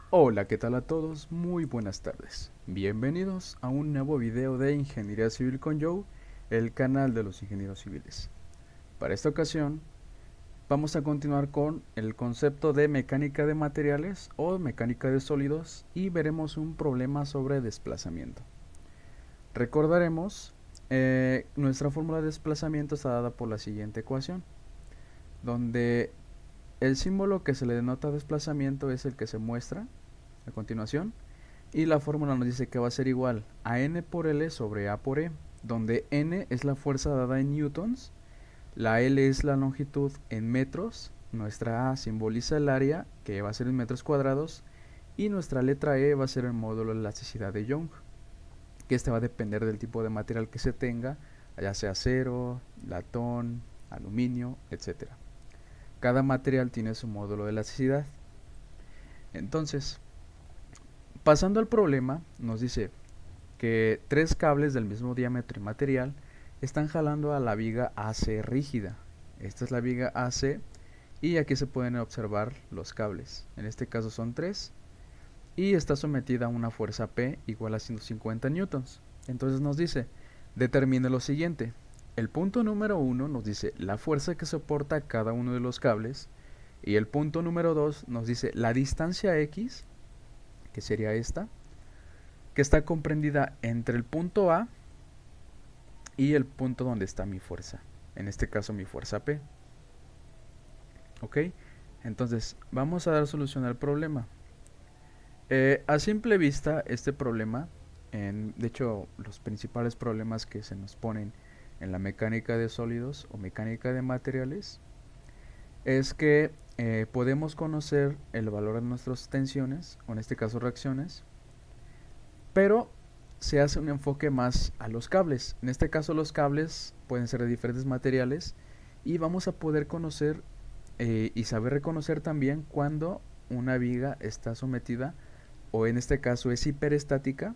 Hola, ¿qué tal a todos? Muy buenas tardes. Bienvenidos a un nuevo video de Ingeniería Civil con Joe, el canal de los ingenieros civiles. Para esta ocasión, vamos a continuar con el concepto de mecánica de materiales o mecánica de sólidos y veremos un problema sobre desplazamiento. Recordaremos, nuestra fórmula de desplazamiento está dada por la siguiente ecuación, donde el símbolo que se le denota desplazamiento es el que se muestra a continuación. Y la fórmula nos dice que va a ser igual a n por L sobre A por E, donde n es la fuerza dada en newtons, la L es la longitud en metros, nuestra A simboliza el área, que va a ser en metros cuadrados, y nuestra letra E va a ser el módulo de elasticidad de Young, que este va a depender del tipo de material que se tenga, ya sea acero, latón, aluminio, etc. Cada material tiene su módulo de elasticidad. Entonces, pasando al problema, nos dice que tres cables del mismo diámetro y material están jalando a la viga AC rígida. Esta es la viga AC y aquí se pueden observar los cables. En este caso son tres y está sometida a una fuerza P igual a 150 newtons. Entonces nos dice, determine lo siguiente. El punto número 1 nos dice la fuerza que soporta cada uno de los cables y el punto número 2 nos dice la distancia X, que sería esta, que está comprendida entre el punto A y el punto donde está mi fuerza, en este caso mi fuerza P. Ok, entonces vamos a dar solución al problema. A simple vista este problema, de hecho los principales problemas que se nos ponen en la mecánica de sólidos o mecánica de materiales es que podemos conocer el valor de nuestras tensiones, o en este caso reacciones, pero se hace un enfoque más a los cables. En este caso los cables pueden ser de diferentes materiales y vamos a poder conocer y saber reconocer también cuando una viga está sometida o en este caso es hiperestática,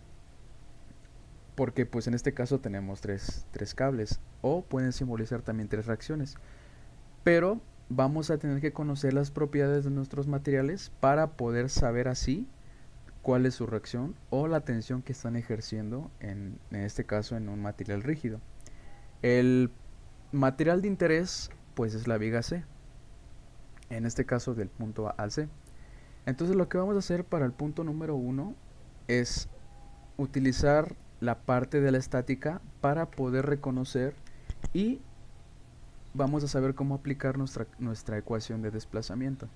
porque pues en este caso tenemos tres cables o pueden simbolizar también tres reacciones, pero vamos a tener que conocer las propiedades de nuestros materiales para poder saber así cuál es su reacción o la tensión que están ejerciendo en este caso en un material rígido. El material de interés pues es la viga C, en este caso del punto A al C. Entonces lo que vamos a hacer para el punto número 1 es utilizar la parte de la estática para poder reconocer y vamos a saber cómo aplicar nuestra ecuación de desplazamiento.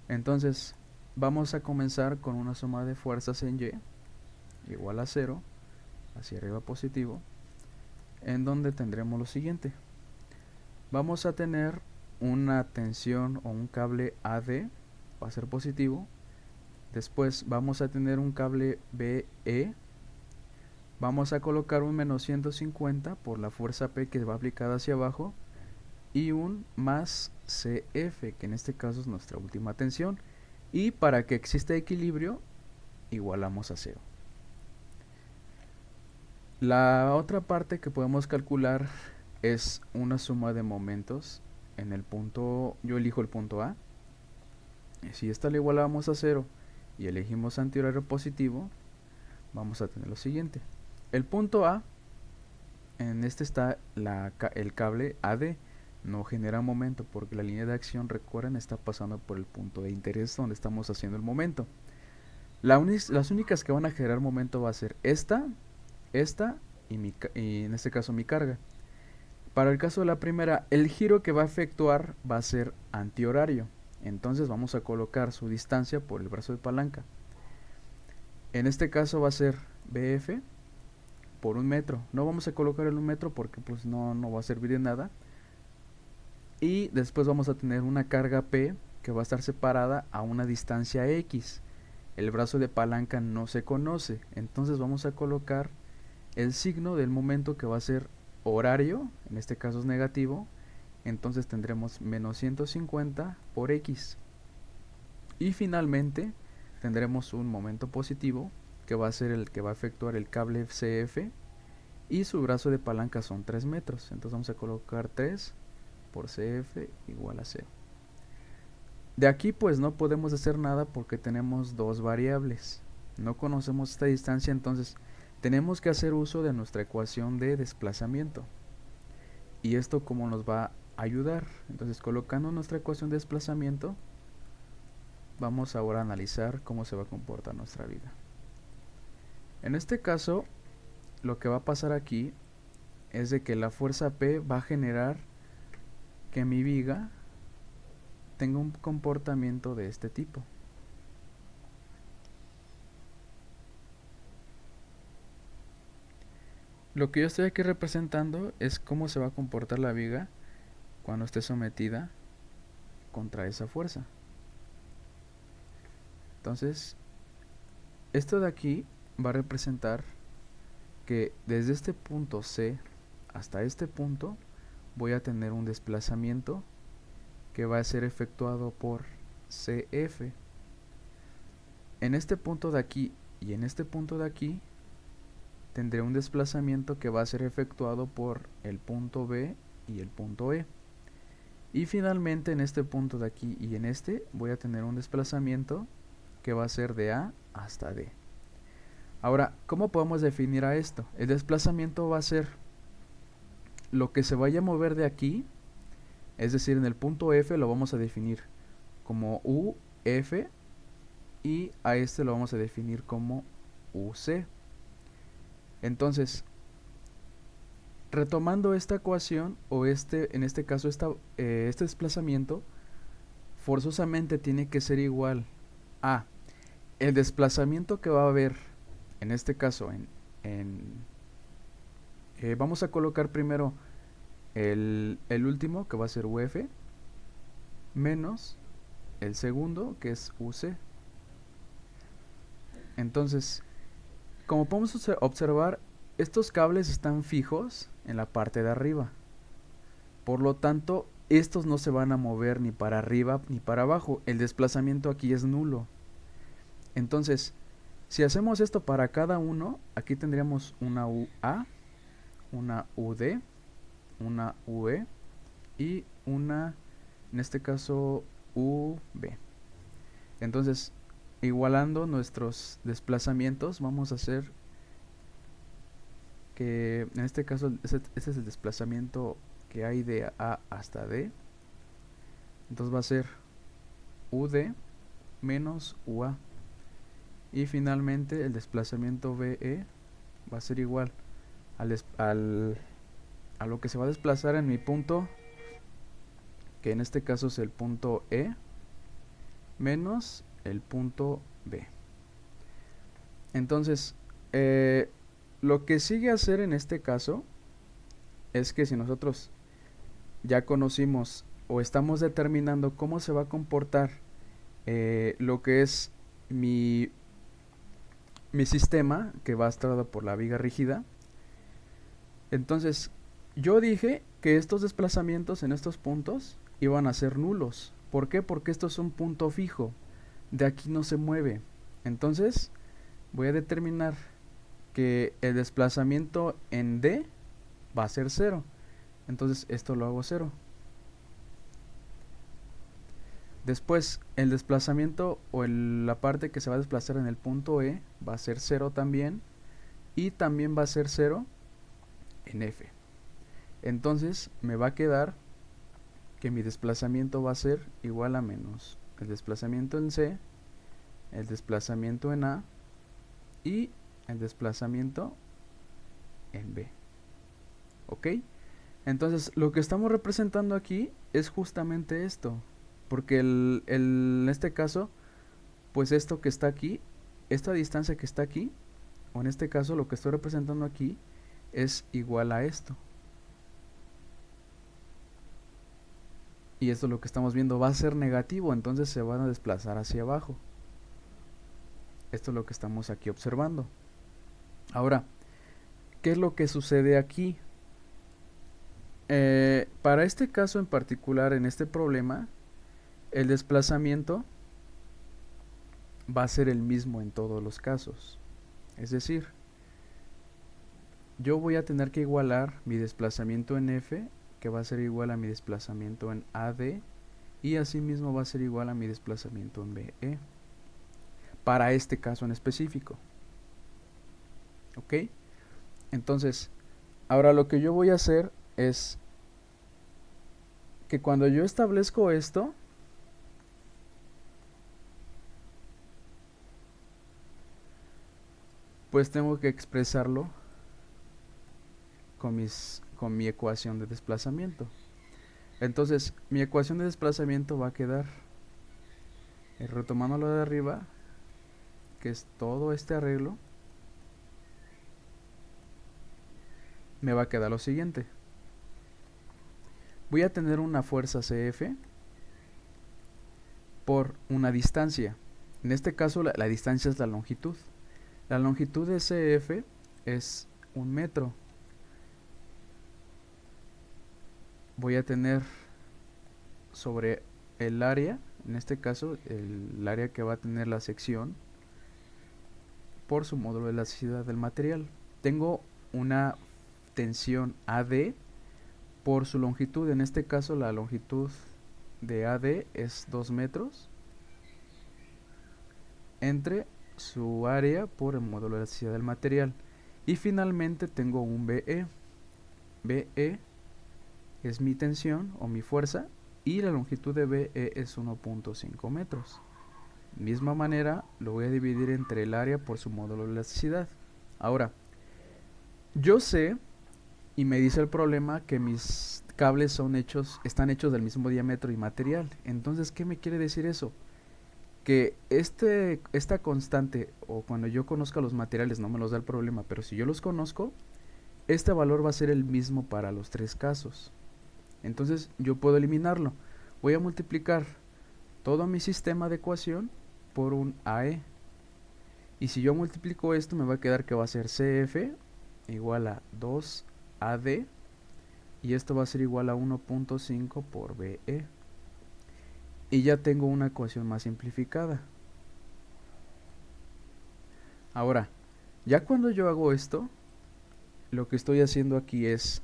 Entonces vamos a comenzar con una suma de fuerzas en Y igual a 0, hacia arriba positivo, en donde tendremos lo siguiente. Vamos a tener una tensión o un cable AD, va a ser positivo. Después vamos a tener un cable BE. Vamos a colocar un menos 150 por la fuerza P que va aplicada hacia abajo. Y un más CF, que en este caso es nuestra última tensión. Y para que exista equilibrio, igualamos a 0. La otra parte que podemos calcular es una suma de momentos en el punto, yo elijo el punto A. Si esta la igualamos a 0 y elegimos antihorario positivo, vamos a tener lo siguiente. El punto A, en este está el cable AD, no genera momento porque la línea de acción, recuerden, está pasando por el punto de interés donde estamos haciendo el momento. Las únicas que van a generar momento va a ser esta y en este caso mi carga. Para el caso de la primera, el giro que va a efectuar va a ser antihorario. Entonces vamos a colocar su distancia por el brazo de palanca. En este caso va a ser BF por 1 metro. No vamos a colocar el 1 metro porque pues no va a servir de nada. Y después vamos a tener una carga P que va a estar separada a una distancia X. El brazo de palanca no se conoce, entonces vamos a colocar el signo del momento que va a ser horario, en este caso es negativo, entonces tendremos menos 150 por X. Y finalmente tendremos un momento positivo que va a ser el que va a efectuar el cable CF y su brazo de palanca son 3 metros, entonces vamos a colocar 3 por CF igual a 0. De aquí pues no podemos hacer nada porque tenemos dos variables. No conocemos esta distancia, entonces tenemos que hacer uso de nuestra ecuación de desplazamiento. ¿Y esto cómo nos va a ayudar? Entonces, colocando nuestra ecuación de desplazamiento, vamos ahora a analizar cómo se va a comportar nuestra viga. En este caso, lo que va a pasar aquí es de que la fuerza P va a generar que mi viga tenga un comportamiento de este tipo. Lo que yo estoy aquí representando es cómo se va a comportar la viga cuando esté sometida contra esa fuerza. Entonces, esto de aquí va a representar que desde este punto C hasta este punto voy a tener un desplazamiento que va a ser efectuado por CF. En este punto de aquí y en este punto de aquí tendré un desplazamiento que va a ser efectuado por el punto B y el punto E. Y finalmente en este punto de aquí y en este voy a tener un desplazamiento que va a ser de A hasta D. Ahora, ¿cómo podemos definir a esto? El desplazamiento va a ser lo que se vaya a mover de aquí, es decir, en el punto F lo vamos a definir como UF y a este lo vamos a definir como UC. Entonces, retomando esta ecuación, o en este caso este desplazamiento, forzosamente tiene que ser igual a el desplazamiento que va a haber, en este caso, vamos a colocar primero el último, que va a ser UF, menos el segundo, que es UC. Entonces, como podemos observar, estos cables están fijos en la parte de arriba. Por lo tanto, estos no se van a mover ni para arriba ni para abajo. El desplazamiento aquí es nulo. Entonces, si hacemos esto para cada uno, aquí tendríamos una UA, una UD, una UE y una, en este caso, UB. Entonces, igualando nuestros desplazamientos, vamos a hacer que en este caso este es el desplazamiento que hay de A hasta D. Entonces va a ser UD menos UA. Y finalmente el desplazamiento BE va a ser igual a lo que se va a desplazar en mi punto, que en este caso es el punto E, menos el punto B. Entonces, lo que sigue hacer en este caso es que si nosotros ya conocimos o estamos determinando cómo se va a comportar lo que es mi sistema, que va a estar dado por la viga rígida, entonces yo dije que estos desplazamientos en estos puntos iban a ser nulos. ¿Por qué? Porque esto es un punto fijo, de aquí no se mueve. Entonces voy a determinar que el desplazamiento en D va a ser 0. Entonces esto lo hago 0. Después el desplazamiento o la parte que se va a desplazar en el punto E va a ser 0 también. Y también va a ser 0 en F. Entonces me va a quedar que mi desplazamiento va a ser igual a menos el desplazamiento en C, el desplazamiento en A y el desplazamiento en B. ¿Ok? Entonces lo que estamos representando aquí es justamente esto. Porque en este caso, pues esto que está aquí, esta distancia que está aquí, o en este caso lo que estoy representando aquí, es igual a esto. Y esto lo que estamos viendo va a ser negativo, entonces se van a desplazar hacia abajo. Esto es lo que estamos aquí observando. Ahora, ¿qué es lo que sucede aquí? Para este caso en particular, en este problema, el desplazamiento va a ser el mismo en todos los casos. Es decir, yo voy a tener que igualar mi desplazamiento en F, que va a ser igual a mi desplazamiento en AD, y asimismo va a ser igual a mi desplazamiento en BE para este caso en específico. ¿Ok? Entonces, ahora lo que yo voy a hacer es que cuando yo establezco esto, pues tengo que expresarlo con mi ecuación de desplazamiento. Entonces, mi ecuación de desplazamiento va a quedar, retomando lo de arriba, que es todo este arreglo, me va a quedar lo siguiente. Voy a tener una fuerza CF por una distancia. En este caso la distancia es la longitud. La longitud de CF es 1 metro. Voy a tener sobre el área, en este caso el área que va a tener la sección, por su módulo de elasticidad del material. Tengo una tensión AD por su longitud. En este caso la longitud de AD es 2 metros entre su área por el módulo de elasticidad del material. Y finalmente tengo un BE. BE es mi tensión o mi fuerza y la longitud de BE es 1.5 metros. De misma manera lo voy a dividir entre el área por su módulo de elasticidad. Ahora, yo sé y me dice el problema que mis cables están hechos del mismo diámetro y material. Entonces, ¿qué me quiere decir eso? Que esta constante, o cuando yo conozca los materiales no me los da el problema, pero si yo los conozco, este valor va a ser el mismo para los tres casos. Entonces yo puedo eliminarlo. Voy a multiplicar todo mi sistema de ecuación por un AE. Y si yo multiplico esto, me va a quedar que va a ser CF igual a 2AD. Y esto va a ser igual a 1.5 por BE. Y ya tengo una ecuación más simplificada. Ahora, ya cuando yo hago esto, lo que estoy haciendo aquí es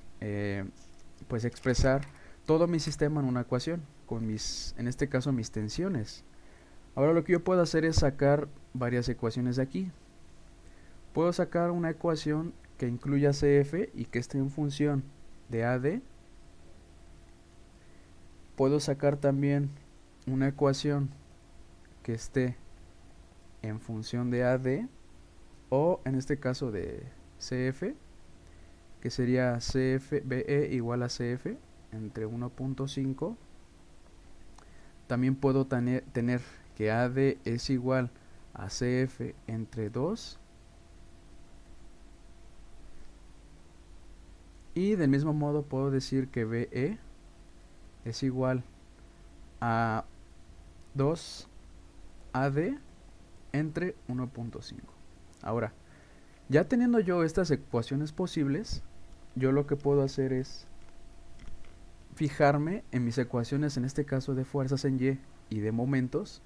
pues expresar todo mi sistema en una ecuación con en este caso mis tensiones. Ahora lo que yo puedo hacer es sacar varias ecuaciones de aquí. Puedo sacar una ecuación que incluya CF y que esté en función de AD. Puedo sacar también una ecuación que esté en función de AD o en este caso de CF, que sería CFBE igual a CF entre 1.5. También puedo tener que AD es igual a CF entre 2. Y del mismo modo puedo decir que BE es igual a 2 AD entre 1.5. Ahora, ya teniendo yo estas ecuaciones posibles, yo lo que puedo hacer es fijarme en mis ecuaciones, en este caso de fuerzas en Y y de momentos,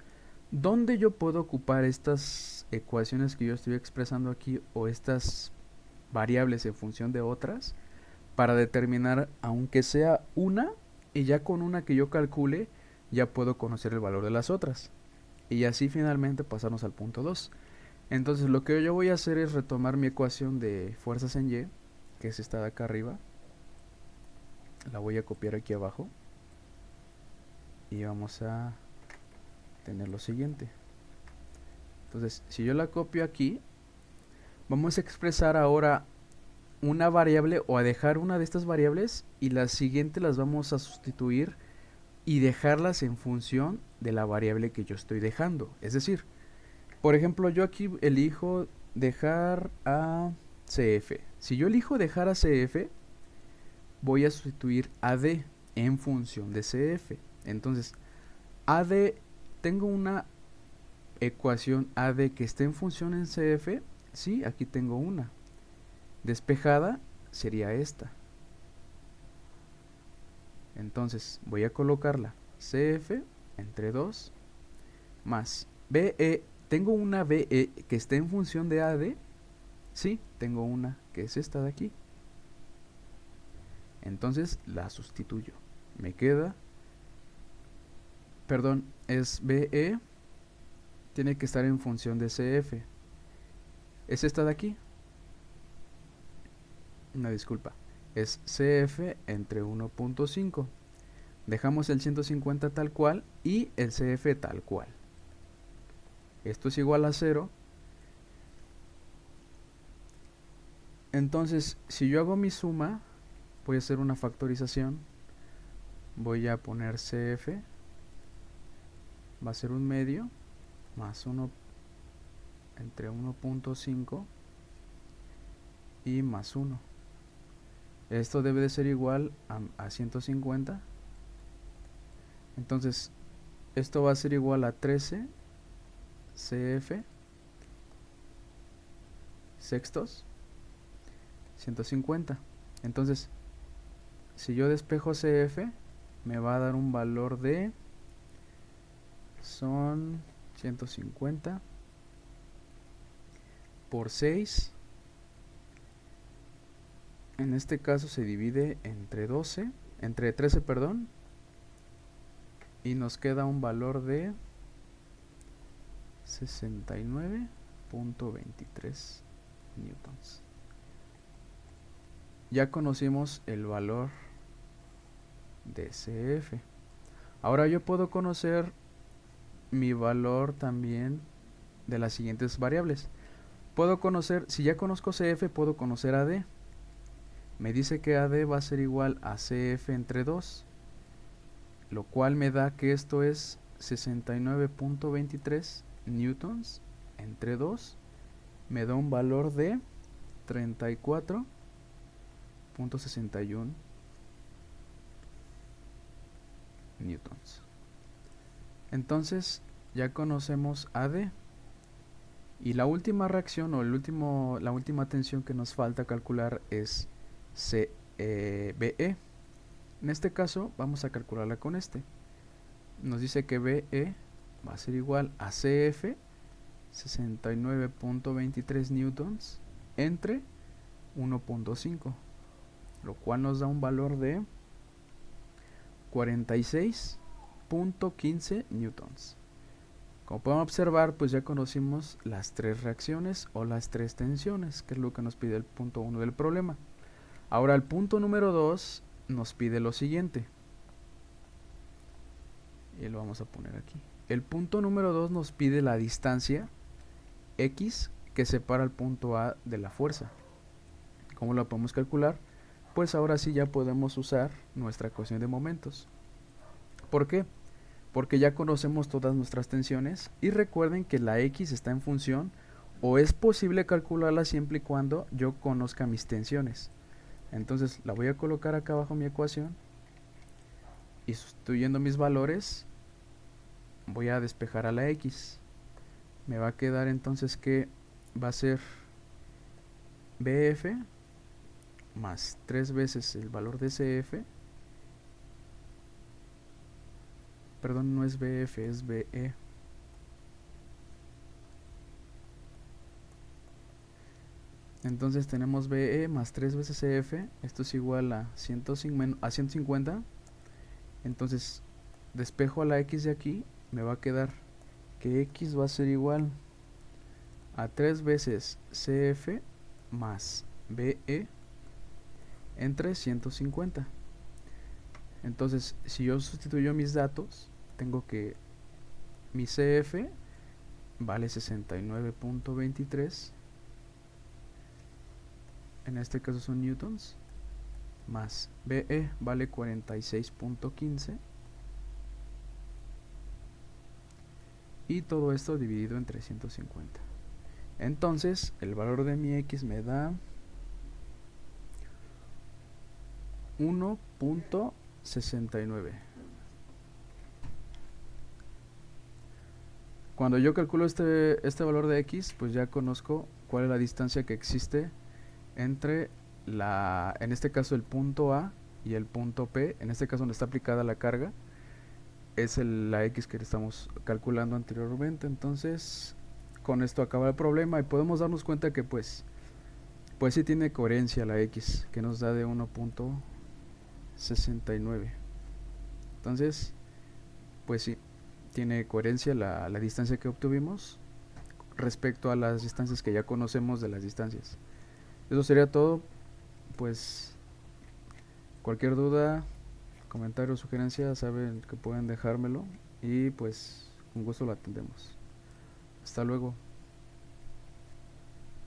donde yo puedo ocupar estas ecuaciones que yo estoy expresando aquí o estas variables en función de otras para determinar, aunque sea una, y ya con una que yo calcule ya puedo conocer el valor de las otras y así finalmente pasarnos al punto 2. Entonces lo que yo voy a hacer es retomar mi ecuación de fuerzas en Y, que es esta de acá arriba. La voy a copiar aquí abajo y vamos a tener lo siguiente. Entonces si yo la copio aquí, vamos a expresar ahora una variable o a dejar una de estas variables y las siguientes las vamos a sustituir y dejarlas en función de la variable que yo estoy dejando. Es decir, por ejemplo, yo aquí elijo dejar a CF. Si yo elijo dejar a CF, voy a sustituir AD en función de CF. Entonces, AD, tengo una ecuación AD que esté en función en CF. Sí, aquí tengo una. Despejada sería esta. Entonces voy a colocarla CF entre 2 más BE. ¿Tengo una BE que esté en función de AD? Sí, tengo una que es esta de aquí. Entonces la sustituyo. Me queda perdón, es BE, tiene que estar en función de CF. Es esta de aquí. Una disculpa. Es CF entre 1.5. Dejamos el 150 tal cual y el CF tal cual. Esto es igual a 0. Entonces, si yo hago mi suma, voy a hacer una factorización. Voy a poner CF, va a ser un medio, más 1 entre 1.5 y más 1. Esto debe de ser igual a 150. Entonces, esto va a ser igual a 13 CF sextos 150. Entonces, si yo despejo CF, me va a dar un valor de, son 150 por 6. En este caso se divide entre 13, perdón, y nos queda un valor de 69.23 newtons. Ya conocimos el valor de CF. Ahora yo puedo conocer mi valor también de las siguientes variables. Puedo conocer, si ya conozco CF, puedo conocer AD. Me dice que AD va a ser igual a CF entre 2, lo cual me da que esto es 69.23 newtons entre 2. Me da un valor de 34.61 newtons. Entonces ya conocemos AD. Y la última reacción o la última tensión que nos falta calcular es BE. En este caso vamos a calcularla con este. Nos dice que BE va a ser igual a CF 69.23 newtons entre 1.5, lo cual nos da un valor de 46.15 newtons. Como podemos observar, pues ya conocimos las tres reacciones o las tres tensiones, que es lo que nos pide el punto 1 del problema. Ahora el punto número 2 nos pide lo siguiente. Y lo vamos a poner aquí. El punto número 2 nos pide la distancia X que separa el punto A de la fuerza. ¿Cómo la podemos calcular? Pues ahora sí ya podemos usar nuestra ecuación de momentos. ¿Por qué? Porque ya conocemos todas nuestras tensiones y recuerden que la X está en función o es posible calcularla siempre y cuando yo conozca mis tensiones. Entonces la voy a colocar acá abajo mi ecuación y sustituyendo mis valores voy a despejar a la X. Me va a quedar entonces que va a ser BF más 3 veces el valor de CF. Perdón, no es BF, es BE. Entonces tenemos BE más 3 veces CF. Esto es igual a 150. Entonces despejo a la X de aquí. Me va a quedar que X va a ser igual a 3 veces CF más BE entre 150. Entonces, si yo sustituyo mis datos, tengo que mi CF vale 69.23, en este caso son newtons, más BE vale 46.15, y todo esto dividido entre 150. Entonces, el valor de mi X me da 1.69. Cuando yo calculo este valor de X, pues ya conozco cuál es la distancia que existe entre en este caso el punto A y el punto P. En este caso donde está aplicada la carga es la X que estamos calculando anteriormente. Entonces con esto acaba el problema y podemos darnos cuenta que pues sí tiene coherencia la X, que nos da de 1.69. Entonces pues sí, tiene coherencia la distancia que obtuvimos respecto a las distancias que ya conocemos de las distancias. Eso sería todo. Pues cualquier duda, comentario o sugerencia saben que pueden dejármelo y pues con gusto lo atendemos. Hasta luego.